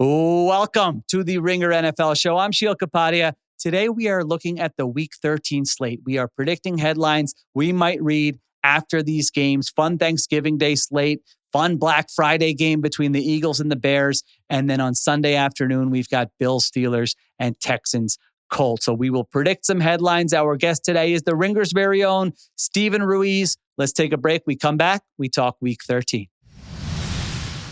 Welcome to the Ringer NFL show. I'm Sheil Kapadia. Today we are looking at the Week 13 slate. We are predicting headlines we might read after these games. Fun Thanksgiving Day slate, fun Black Friday game between the Eagles and the Bears. And then on Sunday afternoon, we've got Bills, Steelers, and Texans, Colts. So we will predict some headlines. Our guest today is the Ringer's very own Steven Ruiz. Let's take a break. We come back. We talk Week 13.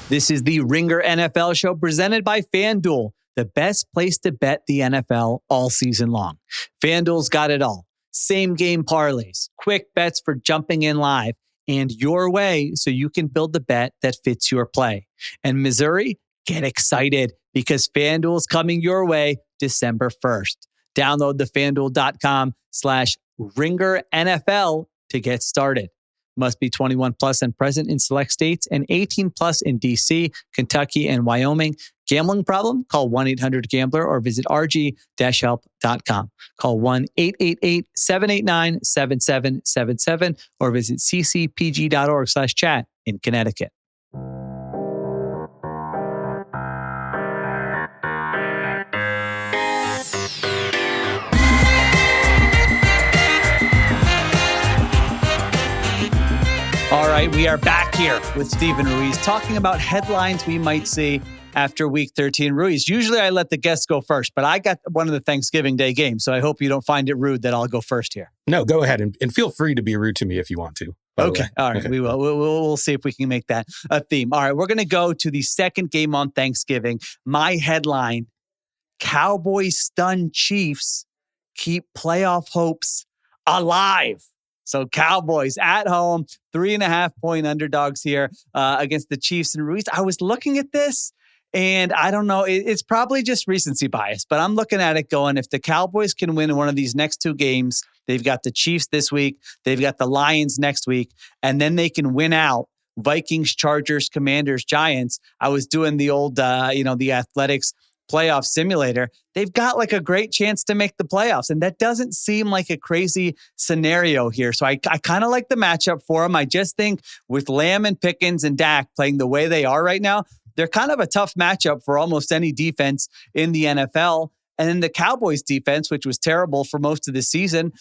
This is the Ringer NFL show presented by FanDuel, the best place to bet the NFL all season long. FanDuel's got it all. Same game parlays, quick bets for jumping in live, and your way so you can build the bet that fits your play. And Missouri, get excited because FanDuel's coming your way December 1st. Download the FanDuel.com/Ringer NFL to get started. Must be 21 plus and present in select states and 18 plus in D.C., Kentucky, and Wyoming. Gambling problem? Call 1-800-GAMBLER or visit rg-help.com. Call 1-888-789-7777 or visit ccpg.org/chat in Connecticut. All right, we are back here with Steven Ruiz talking about headlines we might see after Week 13. Ruiz, usually I let the guests go first, but I got one of the Thanksgiving Day games, so I hope you don't find it rude that I'll go first here. No, go ahead and feel free to be rude to me if you want to. Okay, all right, we will. We'll see if we can make that a theme. All right, we're going to go to the second game on Thanksgiving. My headline, Cowboys stun Chiefs, keep playoff hopes alive. So Cowboys at home, 3.5-point underdogs here against the Chiefs and Ruiz. I was looking at this and I don't know, it's probably just recency bias, but I'm looking at it going, if the Cowboys can win one of these next two games, they've got the Chiefs this week, they've got the Lions next week, and then they can win out Vikings, Chargers, Commanders, Giants. I was doing the old, the Athletics playoff simulator. They've got like a great chance to make the playoffs. And that doesn't seem like a crazy scenario here. So I kind of like the matchup for them. I just think with Lamb and Pickens and Dak playing the way they are right now, they're kind of a tough matchup for almost any defense in the NFL. And then the Cowboys defense, which was terrible for most of the season,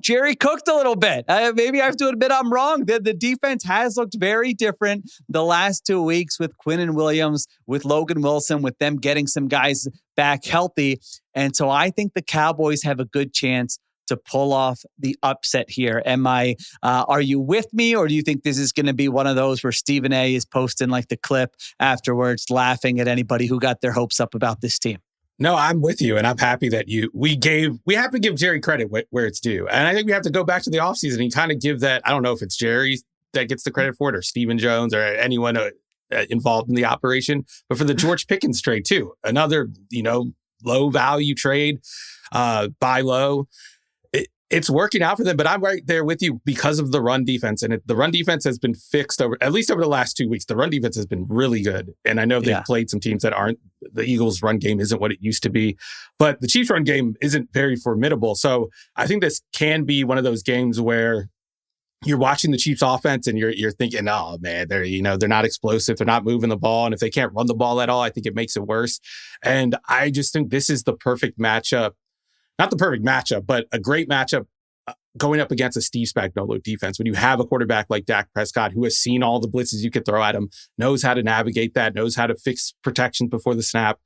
Jerry cooked a little bit. Maybe I have to admit I'm wrong. The defense has looked very different the last 2 weeks with Quinnen Williams, with Logan Wilson, with them getting some guys back healthy. And so I think the Cowboys have a good chance to pull off the upset here. Are you with me, or do you think this is going to be one of those where Stephen A is posting like the clip afterwards, laughing at anybody who got their hopes up about this team? No, I'm with you. And I'm happy that we have to give Jerry credit where it's due. And I think we have to go back to the offseason and kind of give that, I don't know if it's Jerry that gets the credit for it or Stephen Jones or anyone involved in the operation, but for the George Pickens trade too. Another, low value trade, buy low. It's working out for them, but I'm right there with you because of the run defense. And the run defense has been fixed at least over the last 2 weeks. The run defense has been really good. And I know they've played some teams that aren't, the Eagles' run game isn't what it used to be, but the Chiefs' run game isn't very formidable. So I think this can be one of those games where you're watching the Chiefs offense and you're thinking, oh man, they're not explosive. They're not moving the ball. And if they can't run the ball at all, I think it makes it worse. And I just think this is the perfect matchup. Not the perfect matchup, but a great matchup going up against a Steve Spagnuolo defense. When you have a quarterback like Dak Prescott, who has seen all the blitzes you could throw at him, knows how to navigate that, knows how to fix protections before the snap.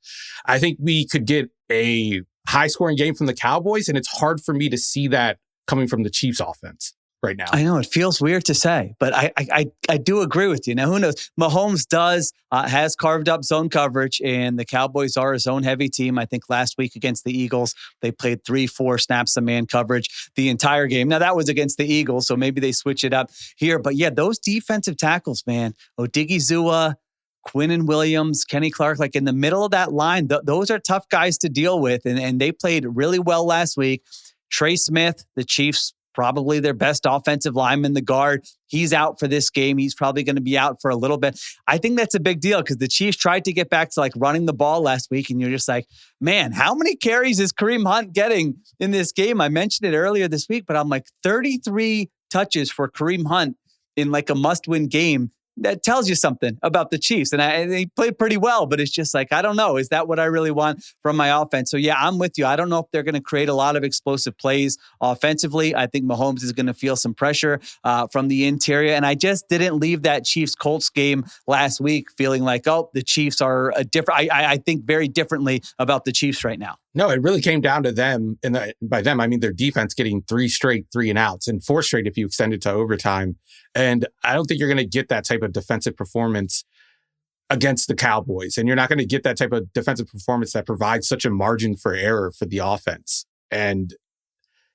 I think we could get a high-scoring game from the Cowboys, and it's hard for me to see that coming from the Chiefs offense right now. I know it feels weird to say, but I do agree with you. Now, who knows? Mahomes has carved up zone coverage, and the Cowboys are a zone-heavy team. I think last week against the Eagles, they played 3-4 snaps of man coverage the entire game. Now, that was against the Eagles, so maybe they switch it up here. But yeah, those defensive tackles, man, Odigizua, Quinnen Williams, Kenny Clark, like in the middle of that line, those are tough guys to deal with, and they played really well last week. Trey Smith, the Chiefs, probably their best offensive lineman, the guard. He's out for this game. He's probably going to be out for a little bit. I think that's a big deal because the Chiefs tried to get back to like running the ball last week. And you're just like, man, how many carries is Kareem Hunt getting in this game? I mentioned it earlier this week, but I'm like 33 touches for Kareem Hunt in like a must-win game that tells you something about the Chiefs. And they played pretty well, but it's just like, I don't know. Is that what I really want from my offense? So yeah, I'm with you. I don't know if they're going to create a lot of explosive plays offensively. I think Mahomes is going to feel some pressure from the interior. And I just didn't leave that Chiefs-Colts game last week feeling like, oh, the Chiefs are a different. I think very differently about the Chiefs right now. No, it really came down to them. And by them, I mean their defense getting 3 straight 3-and-outs and 4 straight if you extend it to overtime. And I don't think you're going to get that type of defensive performance against the Cowboys. And you're not going to get that type of defensive performance that provides such a margin for error for the offense. And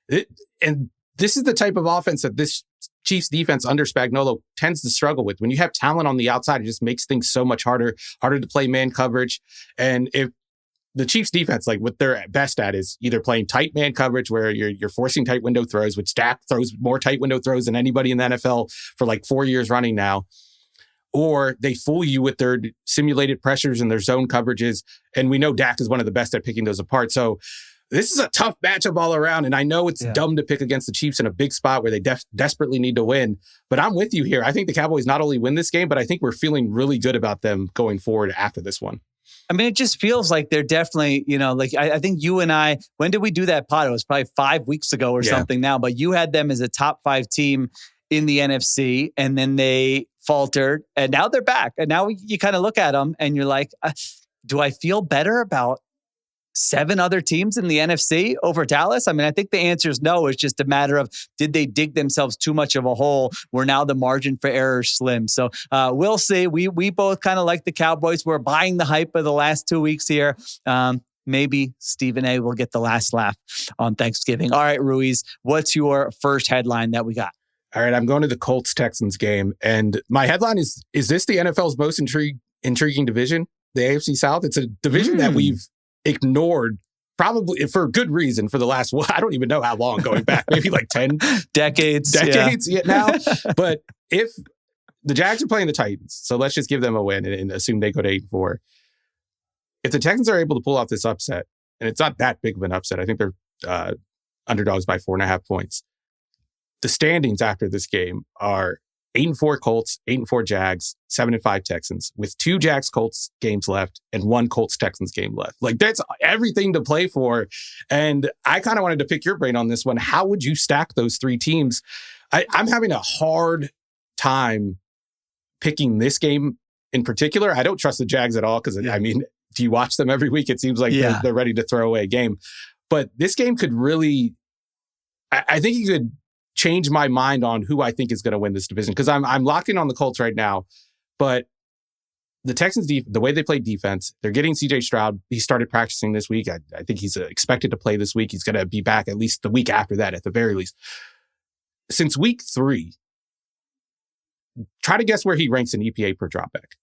this is the type of offense that this Chiefs defense under Spagnuolo tends to struggle with. When you have talent on the outside, it just makes things so much harder to play man coverage. And if the Chiefs defense, like what they're best at is either playing tight man coverage where you're forcing tight window throws, which Dak throws more tight window throws than anybody in the NFL for like 4 years running now, or they fool you with their simulated pressures and their zone coverages. And we know Dak is one of the best at picking those apart. So this is a tough matchup all around. And I know it's dumb to pick against the Chiefs in a big spot where they desperately need to win. But I'm with you here. I think the Cowboys not only win this game, but I think we're feeling really good about them going forward after this one. I mean, it just feels like they're definitely, like I think you and I, when did we do that pod? It was probably 5 weeks ago or something now, but you had them as a top 5 team in the NFC and then they faltered and now they're back. And now you kind of look at them and you're like, do I feel better about 7 other teams in the NFC over Dallas? I mean, I think the answer is no. It's just a matter of, did they dig themselves too much of a hole where now the margin for error is slim? So we'll see. We both kind of like the Cowboys. We're buying the hype of the last 2 weeks here. Maybe Stephen A will get the last laugh on Thanksgiving. All right, Ruiz, what's your first headline that we got? All right, I'm going to the Colts-Texans game. And my headline is this the NFL's most intriguing division? The AFC South? It's a division that we've ignored probably for good reason for the last, I don't even know how long going back, maybe like 10 decades now. But if the Jags are playing the Titans, so let's just give them a win and assume they go to 8-4. If the Texans are able to pull off this upset, and it's not that big of an upset, I think they're underdogs by 4.5 points. The standings after this game are 8-4 Colts, 8-4 Jags, 7-5 Texans, with 2 Jags Colts games left and 1 Colts Texans game left. Like that's everything to play for. And I kind of wanted to pick your brain on this one. How would you stack those 3 teams? I'm having a hard time picking this game in particular. I don't trust the Jags at all because I mean, do you watch them every week? It seems like they're ready to throw away a game. But this game could really, I think you could change my mind on who I think is going to win this division because I'm locked in on the Colts right now. But the Texans, the way they play defense, they're getting CJ Stroud. He started practicing this week. I think he's expected to play this week. He's going to be back at least the week after that, at the very least. Since week 3, try to guess where he ranks in EPA per dropback.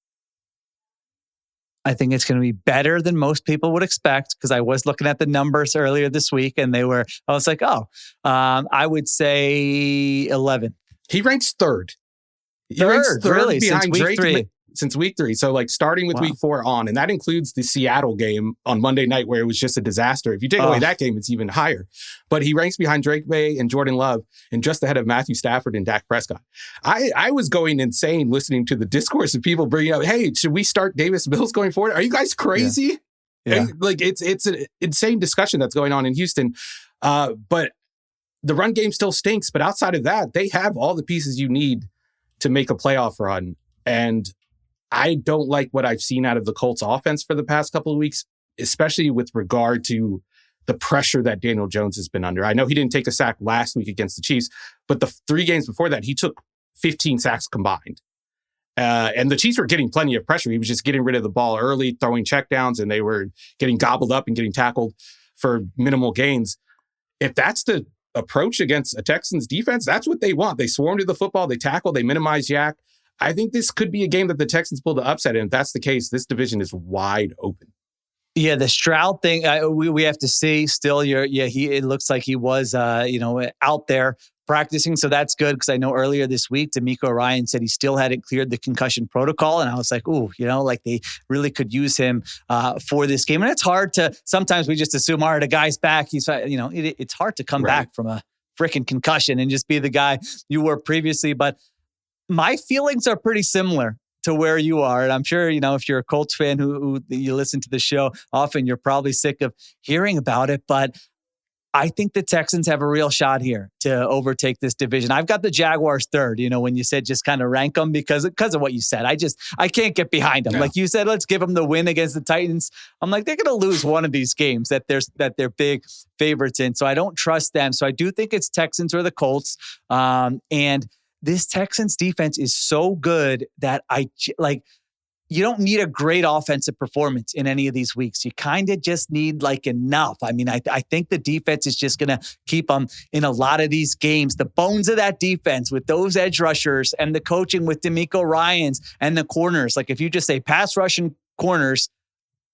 I think it's going to be better than most people would expect because I was looking at the numbers earlier this week and I was like, I would say 11. He ranks third. He ranks third really? Behind Drake since week 3. So like starting with week 4 on, and that includes the Seattle game on Monday night where it was just a disaster. If you take away that game, it's even higher. But he ranks behind Drake May and Jordan Love and just ahead of Matthew Stafford and Dak Prescott. I was going insane listening to the discourse of people bringing up, hey, should we start Davis Mills going forward? Are you guys crazy? Yeah. Like it's an insane discussion that's going on in Houston. But the run game still stinks. But outside of that, they have all the pieces you need to make a playoff run. And I don't like what I've seen out of the Colts offense for the past couple of weeks, especially with regard to the pressure that Daniel Jones has been under. I know he didn't take a sack last week against the Chiefs, but the 3 games before that, he took 15 sacks combined. And the Chiefs were getting plenty of pressure. He was just getting rid of the ball early, throwing checkdowns, and they were getting gobbled up and getting tackled for minimal gains. If that's the approach against a Texans defense, that's what they want. They swarm to the football, they tackle, they minimize yak. I think this could be a game that the Texans pull the upset. And if that's the case, this division is wide open. Yeah, the Stroud thing, we have to see still. It looks like he was, out there practicing. So that's good because I know earlier this week, D'Amico Ryan said he still hadn't cleared the concussion protocol. And I was like, like they really could use him for this game. And it's hard to, sometimes we just assume, all right, a guy's back. He's, it's hard to come back from a freaking concussion and just be the guy you were previously. But My feelings are pretty similar to where you are. And I'm sure, if you're a Colts fan who you listen to the show often, you're probably sick of hearing about it. But I think the Texans have a real shot here to overtake this division. I've got the Jaguars third, when you said just kind of rank them because of what you said. I can't get behind them. No. Like you said, let's give them the win against the Titans. I'm like, they're going to lose one of these games that they're big favorites in. So I don't trust them. So I do think it's Texans or the Colts. And this Texans defense is so good that you don't need a great offensive performance in any of these weeks. You kind of just need enough. I mean, I think the defense is just going to keep them in a lot of these games. The bones of that defense with those edge rushers and the coaching with D'Amico Ryans and the corners. Like if you just say pass rushing corners,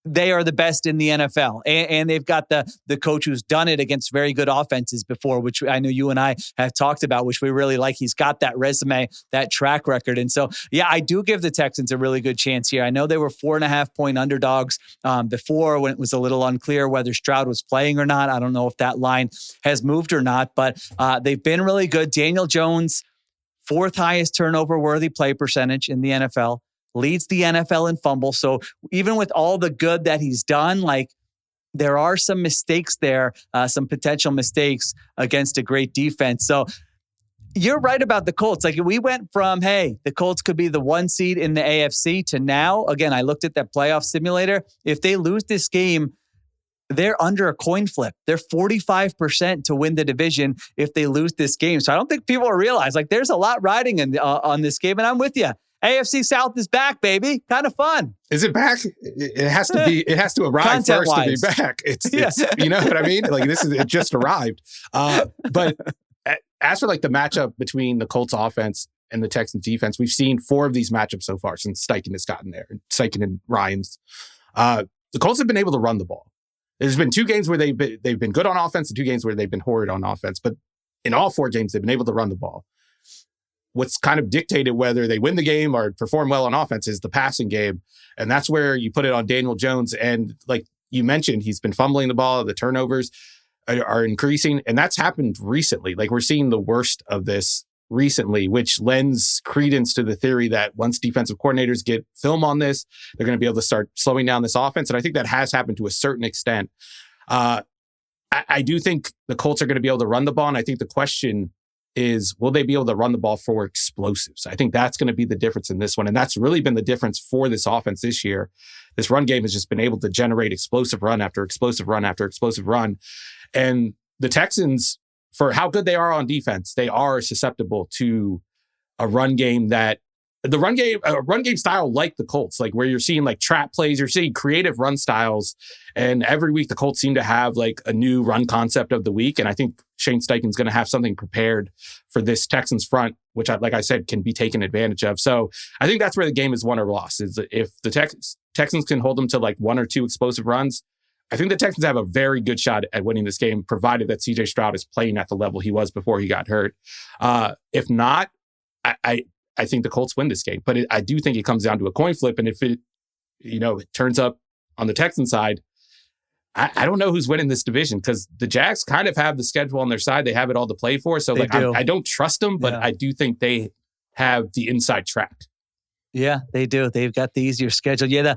they are the best in the NFL. And they've got the coach who's done it against very good offenses before, which I know you and I have talked about, which we really like. He's got that resume, that track record. And so, yeah, I do give the Texans a really good chance here. I know they were 4.5-point underdogs before when it was a little unclear whether Stroud was playing or not. I don't know if that line has moved or not, but they've been really good. Daniel Jones, 4th highest turnover-worthy play percentage in the NFL. Leads the NFL in fumbles. So even with all the good that he's done, there are some mistakes there, some potential mistakes against a great defense. So you're right about the Colts. We went from, hey, the Colts could be the 1 seed in the AFC to now, again, I looked at that playoff simulator. If they lose this game, they're under a coin flip. They're 45% to win the division if they lose this game. So I don't think people realize there's a lot riding on this game. And I'm with you. AFC South is back, baby. Kind of fun. Is it back? It has to be. It has to arrive Content-wise. First to be back. It's you know what I mean? It just arrived. But as for the matchup between the Colts offense and the Texans defense, we've seen 4 of these matchups so far since Steichen has gotten there. Steichen and Ryans. The Colts have been able to run the ball. There's been 2 games where they've been good on offense and 2 games where they've been horrid on offense. But in all 4 games, they've been able to run the ball. What's kind of dictated whether they win the game or perform well on offense is the passing game. And that's where you put it on Daniel Jones. And like you mentioned, he's been fumbling the ball. The turnovers are increasing. And that's happened recently. We're seeing the worst of this recently, which lends credence to the theory that once defensive coordinators get film on this, they're going to be able to start slowing down this offense. And I think that has happened to a certain extent. I do think the Colts are going to be able to run the ball. And I think the question is, will they be able to run the ball for explosives? I think that's going to be the difference in this one. And that's really been the difference for this offense this year. This run game has just been able to generate explosive run after explosive run after explosive run. And the Texans, for how good they are on defense, they are susceptible to a run game a run game style like the Colts, where you're seeing trap plays, you're seeing creative run styles. And every week the Colts seem to have a new run concept of the week. And I think Shane Steichen's going to have something prepared for this Texans front, which, like I said, can be taken advantage of. So I think that's where the game is won or lost, is if the Texans can hold them to 1 or 2 explosive runs. I think the Texans have a very good shot at winning this game, provided that CJ Stroud is playing at the level he was before he got hurt. If not, I think the Colts win this game. But I do think it comes down to a coin flip. And if it turns up on the Texan side, I don't know who's winning this division, because the Jags kind of have the schedule on their side. They have it all to play for. So I don't trust them, but I do think they have the inside track. Yeah, they do. They've got the easier schedule. Yeah,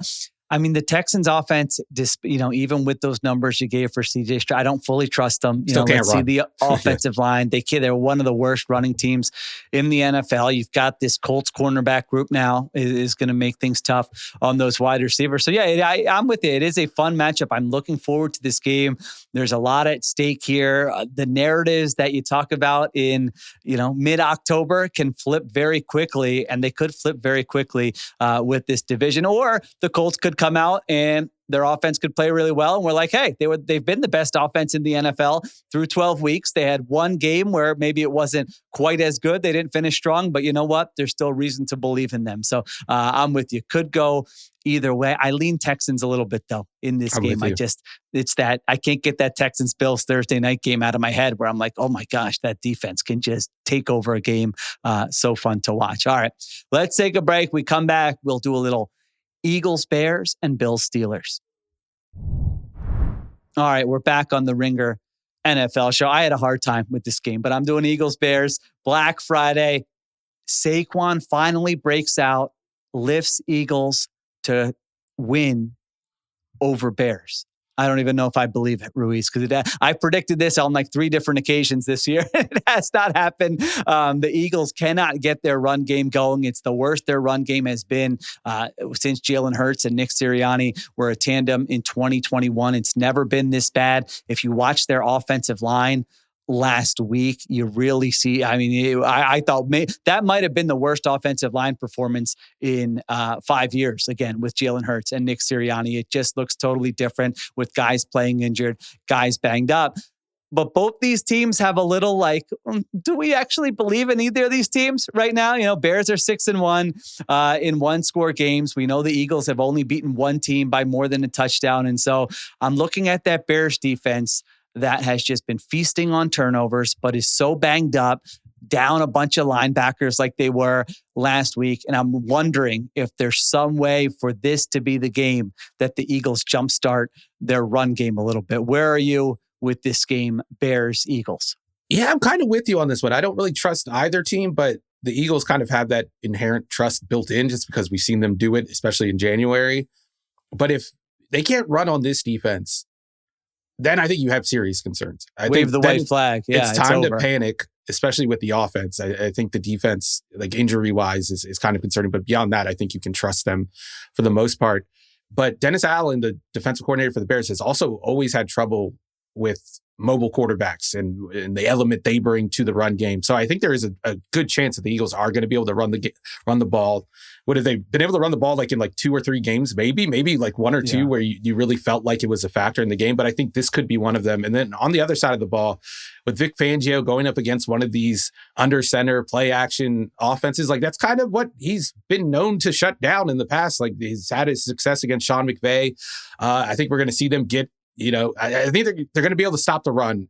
the Texans offense, even with those numbers you gave for CJ Stroud, I don't fully trust them. Let's see the offensive line. They're one of the worst running teams in the NFL. You've got this Colts cornerback group now is going to make things tough on those wide receivers. So yeah, I'm with you. It is a fun matchup. I'm looking forward to this game. There's a lot at stake here. The narratives that you talk about in, mid-October can flip very quickly, and they could flip very quickly with this division, or the Colts could come out and their offense could play really well. And we're like, hey, they've been the best offense in the NFL through 12 weeks. They had one game where maybe it wasn't quite as good. They didn't finish strong, but you know what? There's still reason to believe in them. So I'm with you. Could go either way. I lean Texans a little bit though in this game. It's that I can't get that Texans-Bills Thursday night game out of my head where I'm like, oh my gosh, that defense can just take over a game. So fun to watch. All right, let's take a break. We come back. We'll do a little Eagles, Bears, and Bills, Steelers. All right, we're back on the Ringer NFL show. I had a hard time with this game, but I'm doing Eagles, Bears, Black Friday. Saquon finally breaks out, lifts Eagles to win over Bears. I don't even know if I believe it, Ruiz, because I predicted this on like 3 different occasions this year. It has not happened. The Eagles cannot get their run game going. It's the worst their run game has been since Jalen Hurts and Nick Sirianni were a tandem in 2021. It's never been this bad. If you watch their offensive line last week, you really see, I thought that might have been the worst offensive line performance in 5 years, again, with Jalen Hurts and Nick Sirianni. It just looks totally different with guys playing injured, guys banged up. But both these teams have a little do we actually believe in either of these teams right now? Bears are 6-1 in 1-score games. We know the Eagles have only beaten one team by more than a touchdown. And so I'm looking at that Bears defense that has just been feasting on turnovers, but is so banged up, down a bunch of linebackers like they were last week. And I'm wondering if there's some way for this to be the game that the Eagles jumpstart their run game a little bit. Where are you with this game, Bears, Eagles? Yeah, I'm kind of with you on this one. I don't really trust either team, but the Eagles kind of have that inherent trust built in just because we've seen them do it, especially in January. But if they can't run on this defense, then I think you have serious concerns. Wave the white flag. Yeah, it's time to panic, especially with the offense. I think the defense, like injury-wise, is kind of concerning. But beyond that, I think you can trust them for the most part. But Dennis Allen, the defensive coordinator for the Bears, has also always had trouble with mobile quarterbacks and the element they bring to the run game. So I think there is a good chance that the Eagles are going to be able to run the ball. What have they been able to run the ball in 2 or 3 games? Maybe like 1 or 2 where you really felt like it was a factor in the game. But I think this could be one of them. And then on the other side of the ball, with Vic Fangio going up against one of these under center play action offenses, that's kind of what he's been known to shut down in the past. He's had his success against Sean McVay. I think we're going to see them get, I think they're going to be able to stop the run.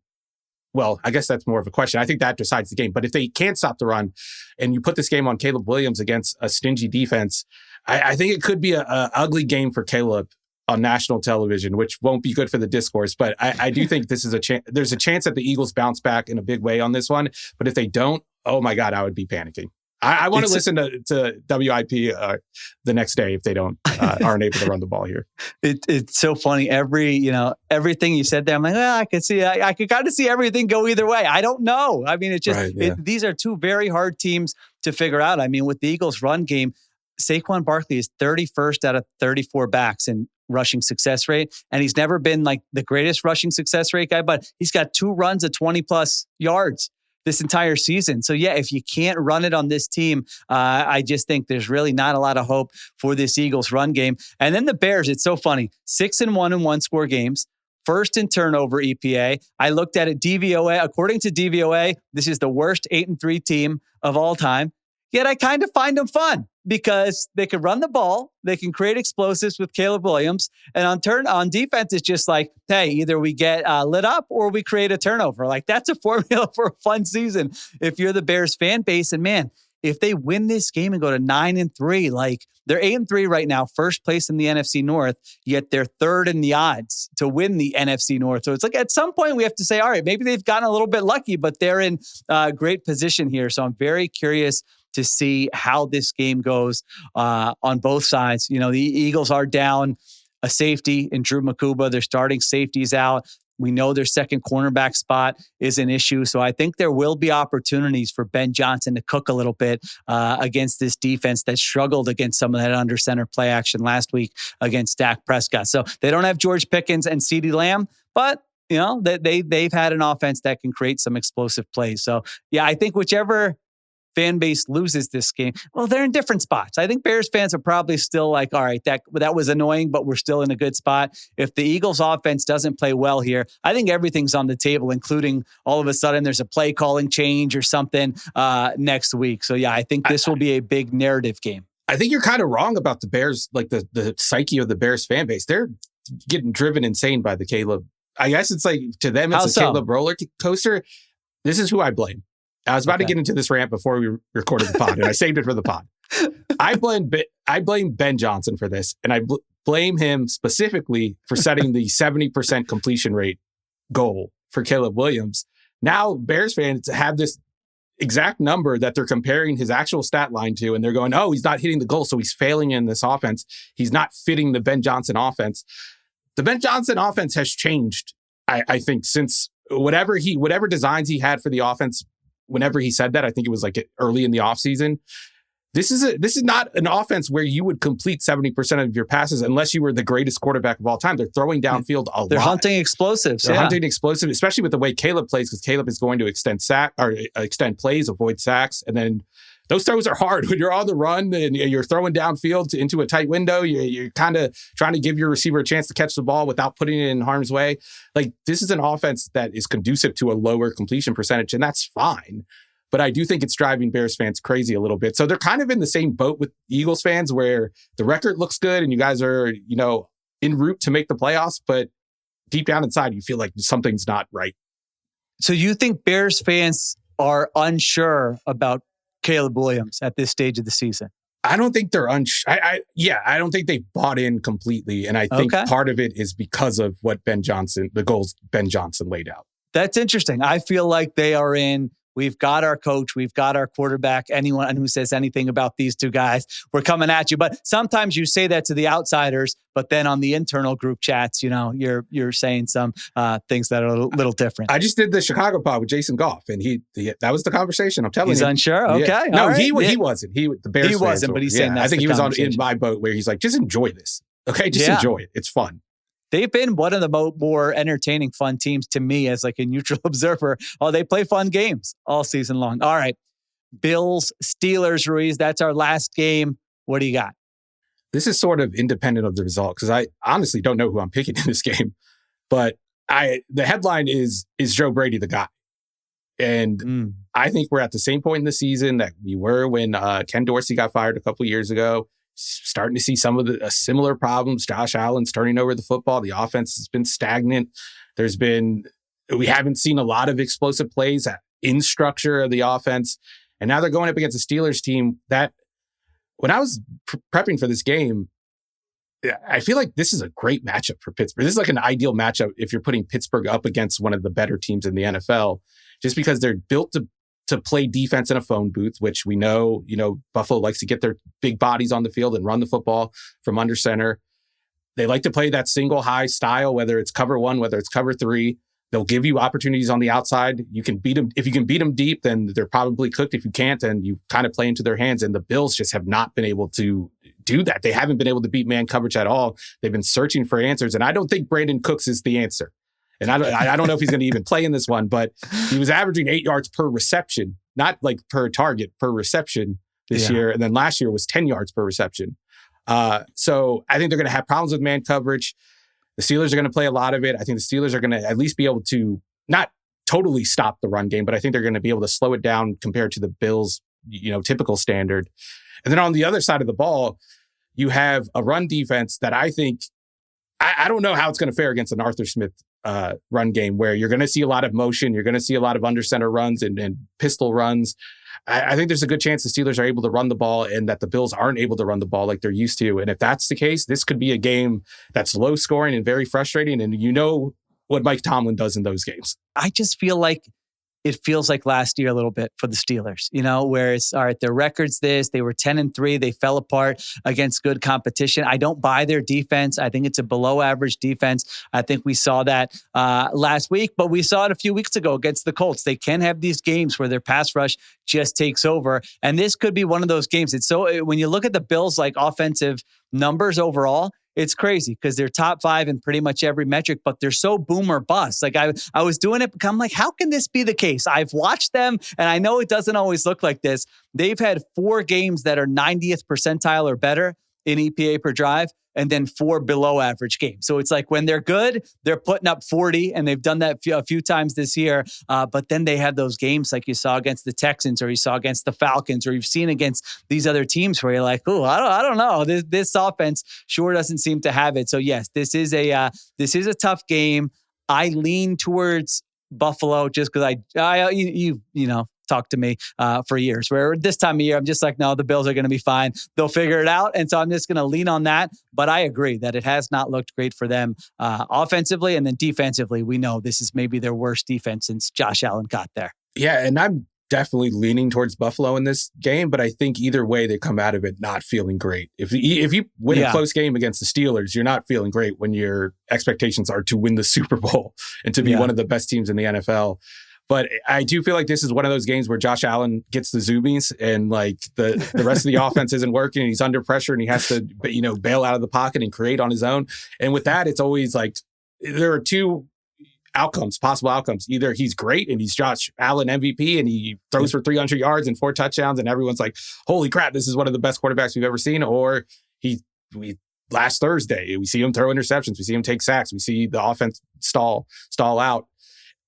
Well, I guess that's more of a question. I think that decides the game. But if they can't stop the run and you put this game on Caleb Williams against a stingy defense, I think it could be an ugly game for Caleb on national television, which won't be good for the discourse. But I do think this is there's a chance that the Eagles bounce back in a big way on this one. But if they don't, oh my God, I would be panicking. I want to listen to WIP the next day if they don't aren't able to run the ball here. It's so funny. Everything you said there, I'm like, well, I could see. I could kind of see everything go either way. I don't know. I mean, it's just these are 2 very hard teams to figure out. I mean, with the Eagles' run game, Saquon Barkley is 31st out of 34 backs in rushing success rate, and he's never been the greatest rushing success rate guy, but he's got 2 runs of 20 plus yards this entire season. So yeah, if you can't run it on this team, I just think there's really not a lot of hope for this Eagles run game. And then the Bears, it's so funny, 6-1 in 1-score games, first in turnover EPA. I looked at it DVOA. According to DVOA, this is the worst 8-3 team of all time. Yet I kind of find them fun because they can run the ball, they can create explosives with Caleb Williams, and on defense, it's just hey, either we get lit up or we create a turnover. That's a formula for a fun season if you're the Bears fan base. And man, if they win this game and go to 9-3, they're 8-3 right now, first place in the NFC North, yet they're 3rd in the odds to win the NFC North. So it's at some point we have to say, all right, maybe they've gotten a little bit lucky, but they're in great position here. So I'm very curious to see how this game goes on both sides. The Eagles are down a safety in Drew Makuba. Their starting safety's out. We know their second cornerback spot is an issue. So I think there will be opportunities for Ben Johnson to cook a little bit against this defense that struggled against some of that under center play action last week against Dak Prescott. So they don't have George Pickens and CeeDee Lamb, but they've had an offense that can create some explosive plays. So yeah, I think whichever fan base loses this game, well, they're in different spots. I think Bears fans are probably still all right, that was annoying, but we're still in a good spot. If the Eagles offense doesn't play well here, I think everything's on the table, including all of a sudden there's a play calling change or something next week. So yeah, I think this will be a big narrative game. I think you're kind of wrong about the Bears, the psyche of the Bears fan base. They're getting driven insane by the Caleb. I guess it's to them, it's Caleb roller coaster. This is who I blame. I was about to get into this rant before we recorded the pod, and I saved it for the pod. I blame Ben Johnson for this, and I blame him specifically for setting the 70% completion rate goal for Caleb Williams. Now, Bears fans have this exact number that they're comparing his actual stat line to, and they're going, oh, he's not hitting the goal, so he's failing in this offense. He's not fitting the Ben Johnson offense. The Ben Johnson offense has changed, I think, since whatever designs he had for the offense, whenever he said that, I think it was like early in the offseason. This is not an offense where you would complete 70% of your passes unless you were the greatest quarterback of all time. They're throwing downfield a lot. They're hunting explosives. They're hunting explosives, especially with the way Caleb plays, because Caleb is going to extend plays, avoid sacks, and then those throws are hard when you're on the run and you're throwing downfield into a tight window. You're kind of trying to give your receiver a chance to catch the ball without putting it in harm's way. Like, this is an offense that is conducive to a lower completion percentage, and that's fine. But I do think it's driving Bears fans crazy a little bit. So they're kind of in the same boat with Eagles fans, where the record looks good and you guys are, en route to make the playoffs, but deep down inside, you feel like something's not right. So you think Bears fans are unsure about Caleb Williams at this stage of the season? I don't think they're I don't think they've bought in completely. And I think part of it is because of what the goals Ben Johnson laid out. That's interesting. I feel like they are in. We've got our coach. We've got our quarterback. Anyone who says anything about these two guys, we're coming at you. But sometimes you say that to the outsiders, but then on the internal group chats, you're saying some things that are a little different. I just did the Chicago pod with Jason Goff, and he that was the conversation. I'm telling you, he's unsure. Okay, yeah. No, he wasn't. The Bears. He wasn't, but he's saying that's I think he was in my boat where he's like, just enjoy this. Okay, just enjoy it. It's fun. They've been one of the more entertaining, fun teams to me as like a neutral observer. Oh, they play fun games all season long. All right. Bills, Steelers, Ruiz. That's our last game. What do you got? This is sort of independent of the result because I honestly don't know who I'm picking in this game. But the headline is Joe Brady the guy? And I think we're at the same point in the season that we were when Ken Dorsey got fired a couple years ago. Starting to see some of the similar problems. Josh Allen's turning over the football. The offense has been stagnant. We haven't seen a lot of explosive plays in structure of the offense. And now they're going up against a Steelers team that, when I was prepping for this game, I feel like this is a great matchup for Pittsburgh. This is like an ideal matchup if you're putting Pittsburgh up against one of the better teams in the NFL, just because they're built to play defense in a phone booth, which we know, Buffalo likes to get their big bodies on the field and run the football from under center. They like to play that single high style, whether it's cover one, whether it's cover three. They'll give you opportunities on the outside. You can beat them. If you can beat them deep, then they're probably cooked. If you can't, then you kind of play into their hands. And the Bills just have not been able to do that. They haven't been able to beat man coverage at all. They've been searching for answers. And I don't think Brandon Cooks is the answer. And I don't know if he's going to even play in this one, but he was averaging 8 yards per reception, not like per target, per reception this year. And then last year was 10 yards per reception. So I think they're going to have problems with man coverage. The Steelers are going to play a lot of it. I think the Steelers are going to at least be able to not totally stop the run game, but I think they're going to be able to slow it down compared to the Bills, typical standard. And then on the other side of the ball, you have a run defense that I think, I don't know how it's going to fare against an Arthur Smith run game, where you're going to see a lot of motion. You're going to see a lot of under center runs and pistol runs. I think there's a good chance the Steelers are able to run the ball and that the Bills aren't able to run the ball like they're used to. And if that's the case, this could be a game that's low scoring and very frustrating. And what Mike Tomlin does in those games. I just feel like it feels like last year a little bit for the Steelers, where it's, all right, their record's this, they were 10-3, they fell apart against good competition. I don't buy their defense. I think it's a below average defense. I think we saw that last week, but we saw it a few weeks ago against the Colts. They can have these games where their pass rush just takes over. And this could be one of those games. It's so, when you look at the Bills, like offensive numbers overall, it's crazy because they're top 5 in pretty much every metric, but they're so boom or bust. Like I was doing it, I'm like, how can this be the case? I've watched them and I know it doesn't always look like this. They've had 4 games that are 90th percentile or better in EPA per drive, and then 4 below average games. So it's like when they're good, they're putting up 40, and they've done that a few times this year. But then they have those games like you saw against the Texans, or you saw against the Falcons, or you've seen against these other teams where you're like, oh, I don't know. This offense sure doesn't seem to have it. So yes, this is a tough game. I lean towards Buffalo just because you talked to me for years, where this time of year, I'm just like, no, the Bills are going to be fine. They'll figure it out. And so I'm just going to lean on that. But I agree that it has not looked great for them offensively. And then defensively, we know this is maybe their worst defense since Josh Allen got there. Yeah. And definitely leaning towards Buffalo in this game, but I think either way they come out of it not feeling great. If you win a close game against the Steelers, you're not feeling great when your expectations are to win the Super Bowl and to be one of the best teams in the NFL. But I do feel like this is one of those games where Josh Allen gets the zoomies and like the rest of the offense isn't working and he's under pressure and he has to, bail out of the pocket and create on his own. And with that, it's always like there are two possible outcomes. Either he's great and he's Josh Allen MVP and he throws for 300 yards and 4 touchdowns and everyone's like, holy crap, this is one of the best quarterbacks we've ever seen. Or last Thursday, we see him throw interceptions. We see him take sacks. We see the offense stall out.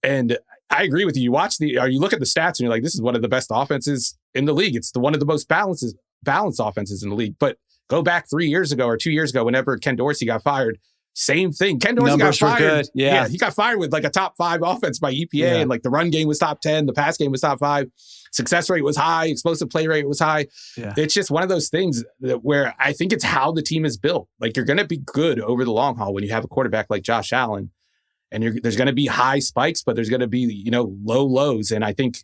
And I agree with you. You look at the stats and you're like, this is one of the best offenses in the league. It's one of the most balanced offenses in the league. But go back 3 years ago or 2 years ago, whenever Ken Dorsey got fired, same thing. Ken Dorsey got fired. Good. Yeah, he got fired with like a top 5 offense by EPA, and like the run game was top 10, the pass game was top 5, success rate was high, explosive play rate was high. Yeah. It's just one of those things where I think it's how the team is built. Like you're going to be good over the long haul when you have a quarterback like Josh Allen. And there's going to be high spikes, but there's going to be, low lows. And I think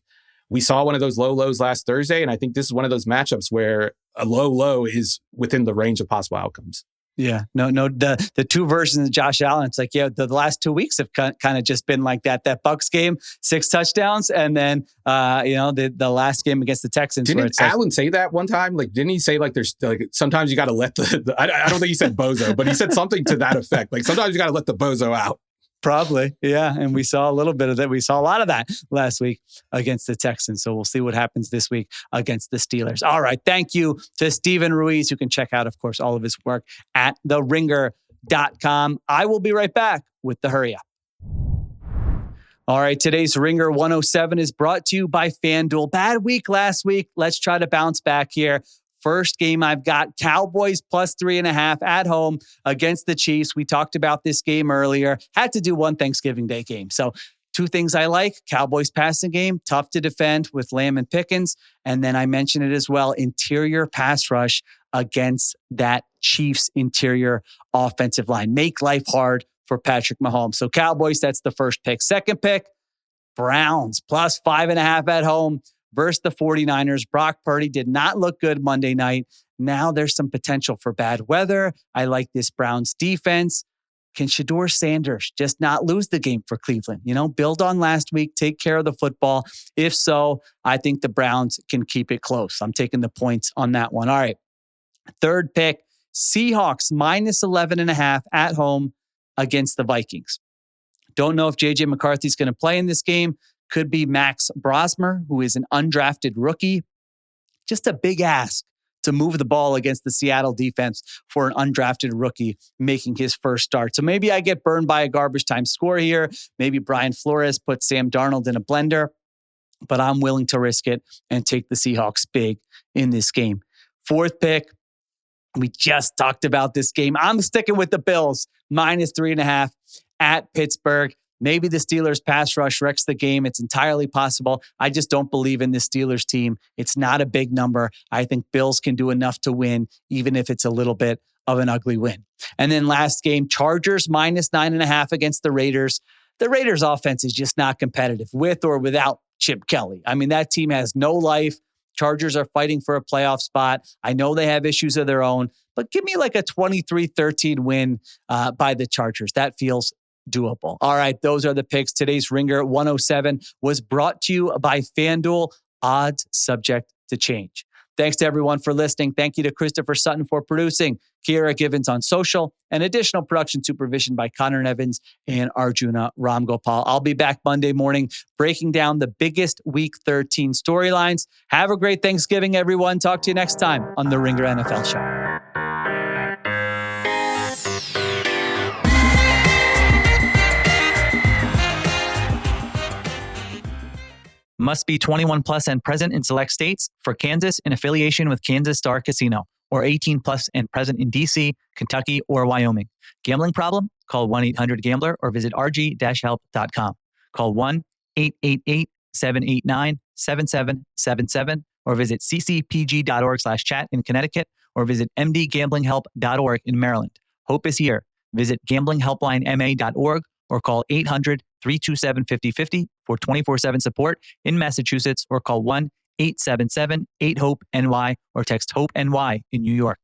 we saw one of those low lows last Thursday. And I think this is one of those matchups where a low low is within the range of possible outcomes. Yeah, no. The two versions of Josh Allen, it's like, the last 2 weeks have kind of just been like that. That Bucs game, 6 touchdowns. And then, the last game against the Texans. Didn't Allen say that one time? Like, didn't he say like there's like sometimes you got to let I don't think he said bozo, but he said something to that effect. Like sometimes you got to let the bozo out. Probably, yeah. And we saw a little bit of that. We saw a lot of that last week against the Texans. So we'll see what happens this week against the Steelers. All right. Thank you to Steven Ruiz. You can check out, of course, all of his work at theringer.com. I will be right back with the Hurry Up. All right. Today's Ringer 107 is brought to you by FanDuel. Bad week last week. Let's try to bounce back here. First game I've got Cowboys plus 3.5 at home against the Chiefs. We talked about this game earlier. Had to do one Thanksgiving Day game. So 2 things I like. Cowboys passing game, tough to defend with Lamb and Pickens. And then I mentioned it as well, interior pass rush against that Chiefs interior offensive line. Make life hard for Patrick Mahomes. So Cowboys, that's the first pick. Second pick, Browns plus 5.5 at home versus the 49ers. Brock Purdy did not look good Monday night. Now there's some potential for bad weather. I like this Browns defense. Can Shedeur Sanders just not lose the game for Cleveland? Build on last week, take care of the football. If so, I think the Browns can keep it close. I'm taking the points on that one. All right. Third pick, Seahawks minus 11.5 at home against the Vikings. Don't know if J.J. McCarthy's going to play in this game. Could be Max Brosmer, who is an undrafted rookie. Just a big ask to move the ball against the Seattle defense for an undrafted rookie making his first start. So maybe I get burned by a garbage time score here. Maybe Brian Flores puts Sam Darnold in a blender, but I'm willing to risk it and take the Seahawks big in this game. Fourth pick, we just talked about this game. I'm sticking with the Bills, minus 3.5 at Pittsburgh. Maybe the Steelers pass rush wrecks the game. It's entirely possible. I just don't believe in this Steelers team. It's not a big number. I think Bills can do enough to win, even if it's a little bit of an ugly win. And then last game, Chargers minus 9.5 against the Raiders. The Raiders offense is just not competitive with or without Chip Kelly. I mean, that team has no life. Chargers are fighting for a playoff spot. I know they have issues of their own, but give me like a 23-13 win by the Chargers. That feels doable. All right, those are the picks. Today's Ringer 107 was brought to you by FanDuel. Odds subject to change. Thanks to everyone for listening. Thank you to Christopher Sutton for producing, Kiera Givens on social, and additional production supervision by Conor Nevins and Arjuna Ramgopowell. I'll be back Monday morning breaking down the biggest Week 13 storylines. Have a great Thanksgiving, everyone. Talk to you next time on the Ringer NFL Show. Must be 21 plus and present in select states. For Kansas, in affiliation with Kansas Star Casino, or 18 plus and present in D.C., Kentucky, or Wyoming. Gambling problem? Call 1-800-GAMBLER or visit rg-help.com. Call 1-888-789-7777 or visit ccpg.org/chat in Connecticut or visit mdgamblinghelp.org in Maryland. Hope is here. Visit gamblinghelplinema.org or call 800-327-5050 for 24/7 support in Massachusetts, or call 1-877-8-HOPE-NY or text HOPE-NY in New York.